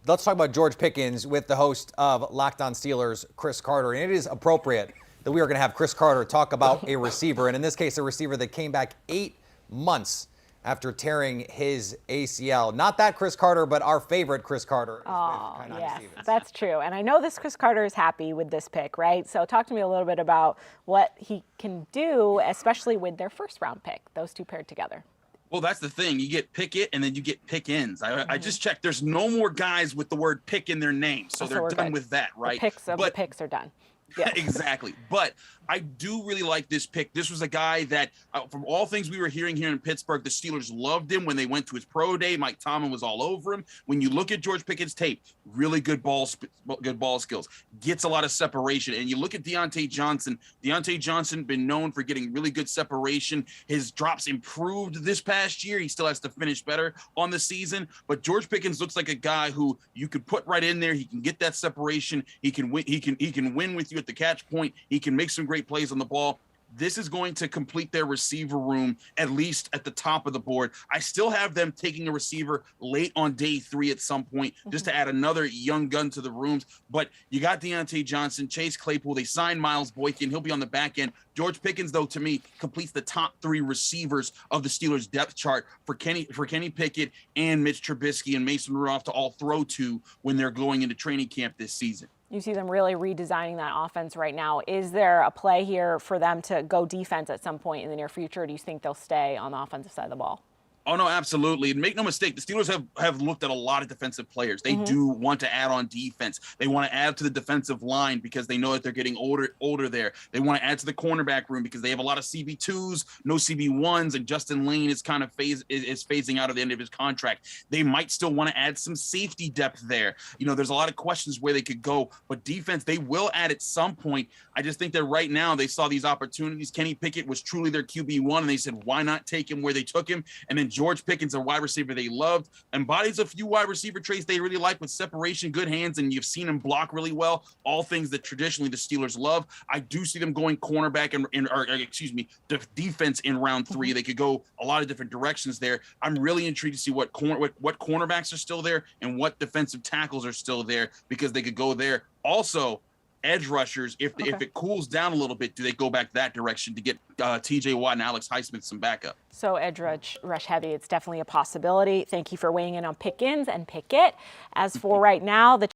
Let's talk about George Pickens with the host of Locked On Steelers, Chris Carter. And it is appropriate that we are going to have Chris Carter talk about a receiver, and in this case, a receiver that came back 8 months after tearing his ACL. Not that Chris Carter, but our favorite Chris Carter. Oh, yes, that's true. And I know this Chris Carter is happy with this pick, right? So talk to me a little bit about what he can do, especially with their first-round pick, those two paired together. Well, that's the thing. You get Pickett and then you get Pickens. I just checked. There's no more guys with the word pick in their name. So they're done with that, right? The picks are done. Yeah. Exactly. But I do really like this pick. This was a guy that, from all things we were hearing here in Pittsburgh, the Steelers loved him when they went to his pro day. Mike Tomlin was all over him. When you look at George Pickens' tape, really good ball skills, gets a lot of separation. And you look at Deontay Johnson. Deontay Johnson been known for getting really good separation. His drops improved this past year. He still has to finish better on the season. But George Pickens looks like a guy who you could put right in there. He can get that separation. He can win. He can win with you at the catch point. He can make some great plays on the ball. This is going to complete their receiver room, at least at the top of the board. I still have them taking a receiver late on day 3 at some point, just to add another young gun to the rooms. But you got Deontay Johnson, Chase Claypool. They signed Miles Boykin. He'll be on the back end. George Pickens, though, to me, completes the top 3 receivers of the Steelers' depth chart for Kenny Pickett and Mitch Trubisky and Mason Rudolph to all throw to when they're going into training camp this season. You see them really redesigning that offense right now. Is there a play here for them to go defense at some point in the near future, or do you think they'll stay on the offensive side of the ball? Oh, no, absolutely. And make no mistake, the Steelers have looked at a lot of defensive players. They do want to add on defense. They want to add to the defensive line because they know that they're getting older there. They want to add to the cornerback room because they have a lot of CB2s, no CB1s, and Justin Lane is kind of phasing out at the end of his contract. They might still want to add some safety depth there. You know, there's a lot of questions where they could go, but defense, they will add at some point. I just think that right now they saw these opportunities. Kenny Pickett was truly their QB1, and they said, why not take him where they took him? And then George Pickens, a wide receiver they loved, embodies a few wide receiver traits they really like with separation, good hands, and you've seen him block really well, all things that traditionally the Steelers love. I do see them going cornerback defense in round 3. They could go a lot of different directions there. I'm really intrigued to see what cornerbacks are still there and what defensive tackles are still there because they could go there. Also, edge rushers, if it cools down a little bit, do they go back that direction to get TJ Watt and Alex Highsmith some backup? So edge rush heavy, it's definitely a possibility. Thank you for weighing in on Pickens and Pickett. As for right now, the